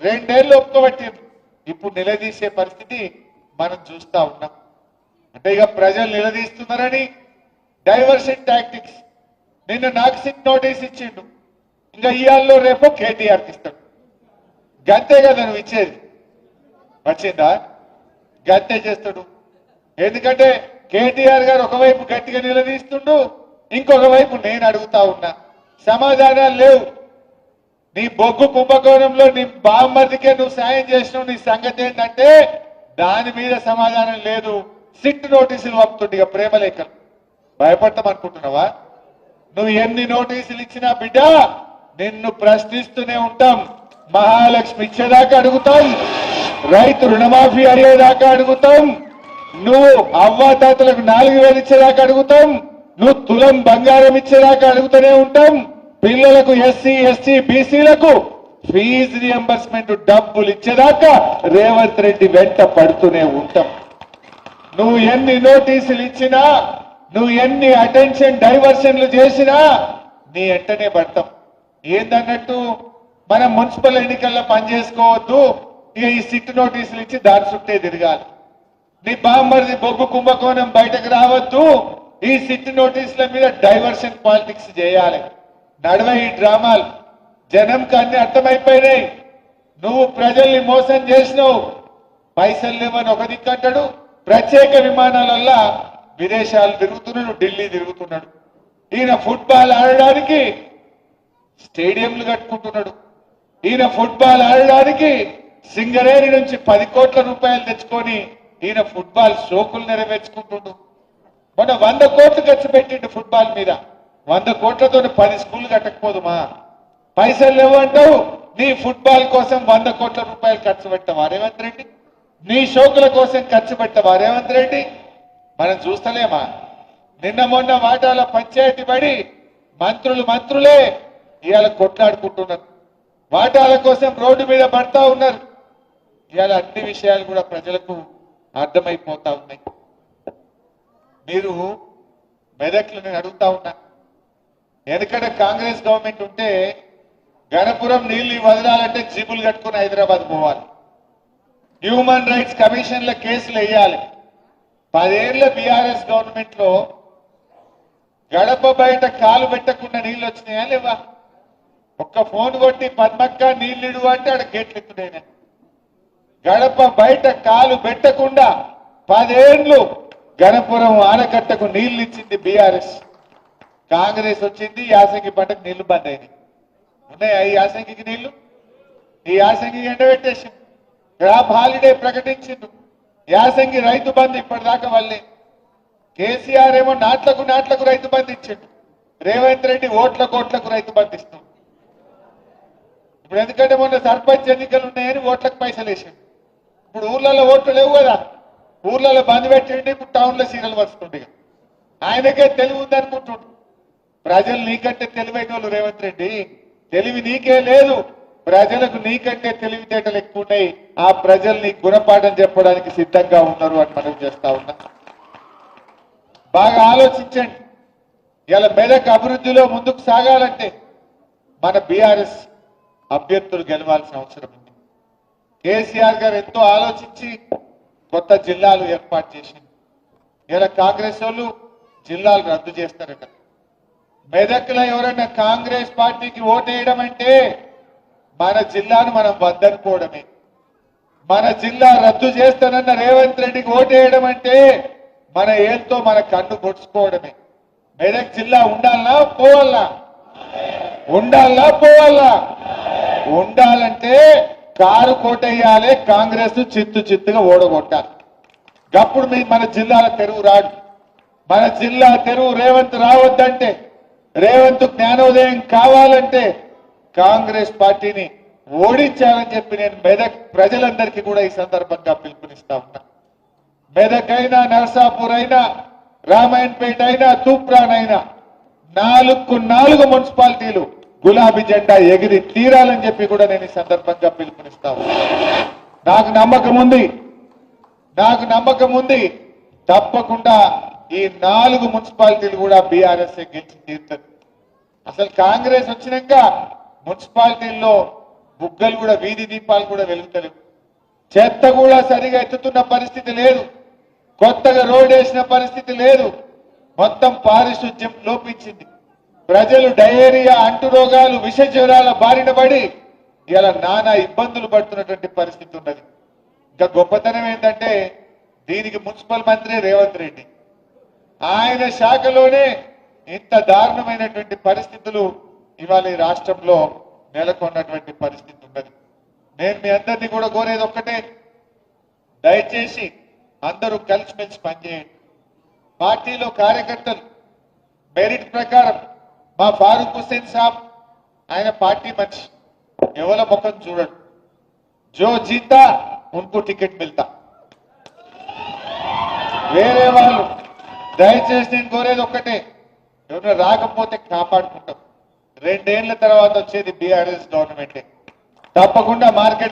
రెండేళ్లు ఒప్పుకోబట్టింది. ఇప్పుడు నిలదీసే పరిస్థితి మనం చూస్తా ఉన్నాం. అంటే ఇక ప్రజలు నిలదీస్తున్నారని డైవర్షన్ టాక్టిక్స్. నిన్న నాకు సిట్ నోటీస్ ఇచ్చిండు, ఇంకా ఇయాల్లో రేపు కేటీఆర్కి ఇస్తాడు. గంతే కదా నువ్వు ఇచ్చేది, వచ్చిందా? గంతే చేస్తాడు. ఎందుకంటే కేటీఆర్ గారు ఒకవైపు గట్టిగా నిలదీస్తుండు, ఇంకొక వైపు నేను అడుగుతా ఉన్నా, సమాధానాలు లేవు. నీ బొగ్గు కుంభకోణంలో నీ బామ్మర్దికే నువ్వు సాయం చేసినావు, నీ సంగతి ఏంటంటే దాని మీద సమాధానం లేదు. సిట్ నోటీసులు పంపుతుంది, ఇక ప్రేమలేఖలు. భయపడతాం అనుకుంటున్నావా? నువ్వు ఎన్ని నోటీసులు ఇచ్చినా బిడ్డ నిన్ను ప్రశ్నిస్తూనే ఉంటాం. మహాలక్ష్మి ఇచ్చేదాకా అడుగుతాం, రైతు రుణమాఫీ అడిగేదాకా అడుగుతాం, నువ్వు అవ్వాతాతలకు 4000 ఇచ్చేదాకా అడుగుతాం, నువ్వు తులం బంగారం ఇచ్చేదాకా అడుగుతూనే ఉంటాం. పిల్లలకు ఎస్సీ ఎస్టీ బీసీలకు ఫీజు రియంబర్స్మెంట్ డబ్బులు ఇచ్చేదాకా రేవంత్ రెడ్డి వెంట పడుతూనే ఉంటాం. నువ్వు ఎన్ని నోటీసులు ఇచ్చినా, నువ్వు ఎన్ని అటెన్షన్ డైవర్షన్లు చేసినా నీ వెంటనే పడతాం. ఏందన్నట్టు మనం మున్సిపల్ ఎన్నికల్లో పనిచేసుకోవద్దు, ఇక ఈ సిట్ నోటీసులు ఇచ్చి దాని చుట్టే తిరగాలి. నీ బామ్మర్ది బొగ్గు కుంభకోణం బయటకు రావద్దు, ఈ సిట్ నోటీసుల మీద డైవర్షన్ పాలిటిక్స్ చేయాలి. నడవ ఈ డ్రామాలు. జనంకి అన్ని అర్థమైపోయినాయి. నువ్వు ప్రజల్ని మోసం చేసినావు. పైసలు లేవని ఒక దిక్కు అంటాడు, ప్రత్యేక విమానాలల్లా విదేశాలు తిరుగుతున్నాడు, ఢిల్లీ తిరుగుతున్నాడు. ఈయన ఫుట్బాల్ ఆడడానికి స్టేడియంలు కట్టుకుంటున్నాడు. ఈయన ఫుట్బాల్ ఆడడానికి సింగరేణి నుంచి 10 కోట్ల రూపాయలు తెచ్చుకొని ఈయన ఫుట్బాల్ షోకులు నెరవేర్చుకుంటుండు. మొన్న 100 కోట్లు ఖర్చు పెట్టిండు ఫుట్బాల్ మీద. 100 కోట్లతో 10 స్కూళ్లు కట్టకపోదుమా? పైసలు లేవంటావు, నీ ఫుట్బాల్ కోసం 100 కోట్ల రూపాయలు ఖర్చు పెట్టవా రేవంత్ రెడ్డి? నీ షోకుల కోసం ఖర్చు పెట్టవా రేవంత్ రెడ్డి? మనం చూస్తలేమా? నిన్న మొన్న వాటాల పంచాయతీ పడి మంత్రులే ఇవాళ కొట్లాడుకుంటున్నారు. వాటాల కోసం రోడ్డు మీద పడతా ఉన్నారు. ఇవాళ అన్ని విషయాలు కూడా ప్రజలకు అర్థమైపోతా ఉన్నాయి. మీరు మెదక్లు నేను అడుగుతా ఉన్నా, ఎందుకంటే కాంగ్రెస్ గవర్నమెంట్ ఉంటే గణపురం నీళ్లు వదలాలంటే జీపులు కట్టుకుని హైదరాబాద్ పోవాలి. హ్యూమన్ రైట్స్ కమిషన్ల కేసులు వేయాలి. 10 ఏళ్ల బీఆర్ఎస్ గవర్నమెంట్ లో గడప బయట కాలు పెట్టకుండా నీళ్లు వచ్చినాయా లేవా? ఒక్క ఫోన్ కొట్టి పద్మక్క నీళ్లు అంటే ఆడ గేట్లు ఎత్తుడైనా. గడప బయట కాలు పెట్టకుండా 10 ఏళ్లు గణపురం ఆనకట్టకు నీళ్లు ఇచ్చింది బీఆర్ఎస్. కాంగ్రెస్ వచ్చింది, యాసంగి పంటకు నీళ్లు బంద్ అయినాయి. ఉన్నాయా ఈ యాసంగికి నీళ్లు? ఈ యాసంగి ఎండబెట్టేసి క్రాప్ హాలిడే ప్రకటించిండు. యాసంగి రైతు బంధు ఇప్పటిదాకా వాళ్ళే. కేసీఆర్ ఏమో నాట్లకు రైతు బంధు ఇచ్చిండు. రేవంత్ రెడ్డి ఓట్లకు రైతు బంధు ఇస్తున్నాడు. ఇప్పుడు ఎందుకంటే మొన్న సర్పంచ్ ఎన్నికలు ఉన్నాయని ఓట్లకు పైసలు వేసిండు. ఇప్పుడు ఊర్లలో ఓట్లు లేవు కదా, ఊర్లలో బంద్ పెట్టిండి. ఇప్పుడు టౌన్లో సీరియల్ వస్తుండే. ఆయనకే తెలివి ఉందనుకుంటుండు. ప్రజలు నీకంటే తెలివైన వాళ్ళు రేవంత్ రెడ్డి. తెలివి నీకే లేదు, ప్రజలకు నీకంటే తెలివితేటలు ఎక్కువ ఉన్నాయి. ఆ ప్రజలు నీ గుణపాఠం చెప్పడానికి సిద్ధంగా ఉన్నారు అని మనం చేస్తా ఉన్నా. బాగా ఆలోచించండి. ఇలా మెదక్ అభివృద్ధిలో ముందుకు సాగాలంటే మన బీఆర్ఎస్ అభ్యర్థులు గెలవాల్సిన అవసరం ఉంది. కేసీఆర్ గారు ఎంతో ఆలోచించి కొత్త జిల్లాలు ఏర్పాటు చేసింది. ఇలా కాంగ్రెస్ వాళ్ళు జిల్లాలు రద్దు చేస్తారట. మెదక్లో ఎవరైనా కాంగ్రెస్ పార్టీకి ఓటేయడం అంటే మన జిల్లాను మనం వద్దనుకోవడమే. మన జిల్లా రద్దు చేస్తానన్న రేవంత్ రెడ్డికి ఓటేయడం అంటే మన ఏళ్ళతో మన కన్ను పొడుచుకోవడమే. మెదక్ జిల్లా ఉండాలనా పోవాలనా? ఉండాలనా పోవాలనా? ఉండాలంటే కారు కోటేయాలి, కాంగ్రెస్ చిత్తుగా ఓడగొట్టాలి. అప్పుడు మన జిల్లాల తెరువు రాడు. మన జిల్లా తెరువు రేవంత్ రావద్దంటే, రేవంత్ జ్ఞానోదయం కావాలంటే కాంగ్రెస్ పార్టీని ఓడించాలని చెప్పి నేను మెదక్ ప్రజలందరికీ కూడా ఈ సందర్భంగా పిలుపునిస్తా ఉన్నా. మెదక్ అయినా, నర్సాపూర్ అయినా, రామాయణపేట అయినా, తూప్రాన్ అయినా 4 మున్సిపాలిటీలు గులాబీ జెండా ఎగిరి తీరాలని చెప్పి కూడా నేను ఈ సందర్భంగా పిలుపునిస్తా ఉన్నా. నాకు నమ్మకం ఉంది తప్పకుండా ఈ 4 మున్సిపాలిటీలు కూడా బీఆర్ఎస్ గెలిచి తీరుతుంది. అసలు కాంగ్రెస్ వచ్చినాక మున్సిపాలిటీల్లో బుగ్గలు కూడా వీధి దీపాలు కూడా వెలుగుతలేవు, చెత్త కూడా సరిగా ఎత్తుతున్న పరిస్థితి లేదు, కొత్తగా రోడ్ వేసిన పరిస్థితి లేదు, మొత్తం పారిశుద్ధ్యం లోపించింది. ప్రజలు డయేరియా, అంటు రోగాలు, విష జ్వరాల బారిన పడి ఇలా నానా ఇబ్బందులు పడుతున్నటువంటి పరిస్థితి ఉన్నది. ఇంకా గొప్పతనం ఏంటంటే దీనికి మున్సిపల్ మంత్రి రేవంత్ రెడ్డి, ఆయన శాఖలోనే ఇంత దారుణమైనటువంటి పరిస్థితులు ఇవాళ ఈ రాష్ట్రంలో నెలకొన్నటువంటి పరిస్థితి ఉన్నది. నేను మీ అందరినీ కూడా కోరేది ఒక్కటే, దయచేసి అందరూ కలిసిమెలిసి పనిచేయండి. పార్టీలో కార్యకర్తలు మెరిట్ ప్రకారం మా ఫారూక్ హుస్సేన్ సాబ్ ఆయన పార్టీ మనిషి, ఎవల ముఖం చూడడు, జో జీతా ఉनको టికెట్ మిల్తా. వేరే వాళ్ళు దయచేసి నేను కోరేది ఒక్కటే, ఎవరైనా రాకపోతే కాపాడుకుంటాం. 2 ఏళ్ల తర్వాత వచ్చేది బీఆర్ఎస్ గవర్నమెంటే, తప్పకుండా మార్కెట్